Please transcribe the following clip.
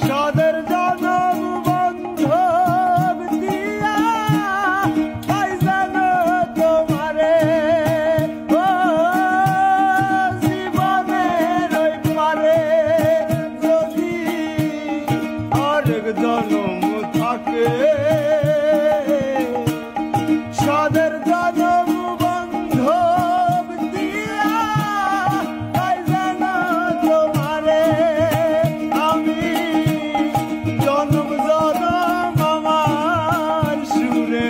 সাদের জনম বন্ধক দিয়া পাই যেন তোমারে ও জীবনের ওই পারে যদি আরেক জনম থাকে সাদের জনম বন্ধক দিয়া পাই যেন তোমারে আমি জনম জনম আমার সুরে